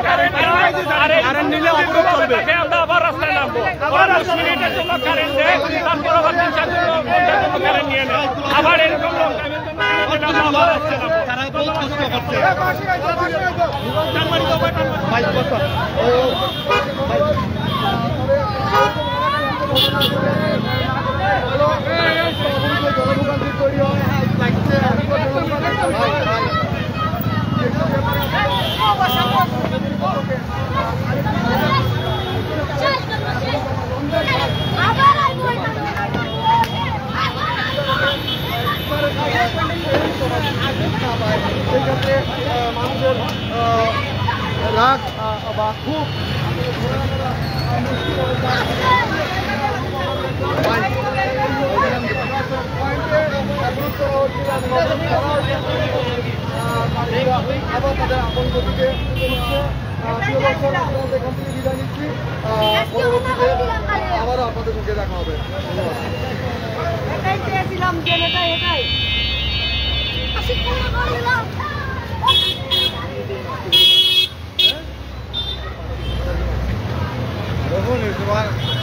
Current নিলে অবরোধ চলবে, আমরা আবার রাস্তায় নামবো, আবার 10 মিনিটের জন্য কারেন্ট দেয়, তারপর আবার 3-4 ঘন্টার জন্য কারেন্ট নিয়ে নেয়, আবার এরকম লং টাইমের জন্য আবার রাস্তায় নামবো। তারা বহুত কষ্ট করছে। সেক্ষেত্রে মানুষের রাগ বা খুব আবার তাদের আপন গতিকে এখান থেকে বিদায় নিচ্ছি। পরবর্তীতে আবারও আপনাদের সঙ্গে দেখা হবে। ধন্যবাদ।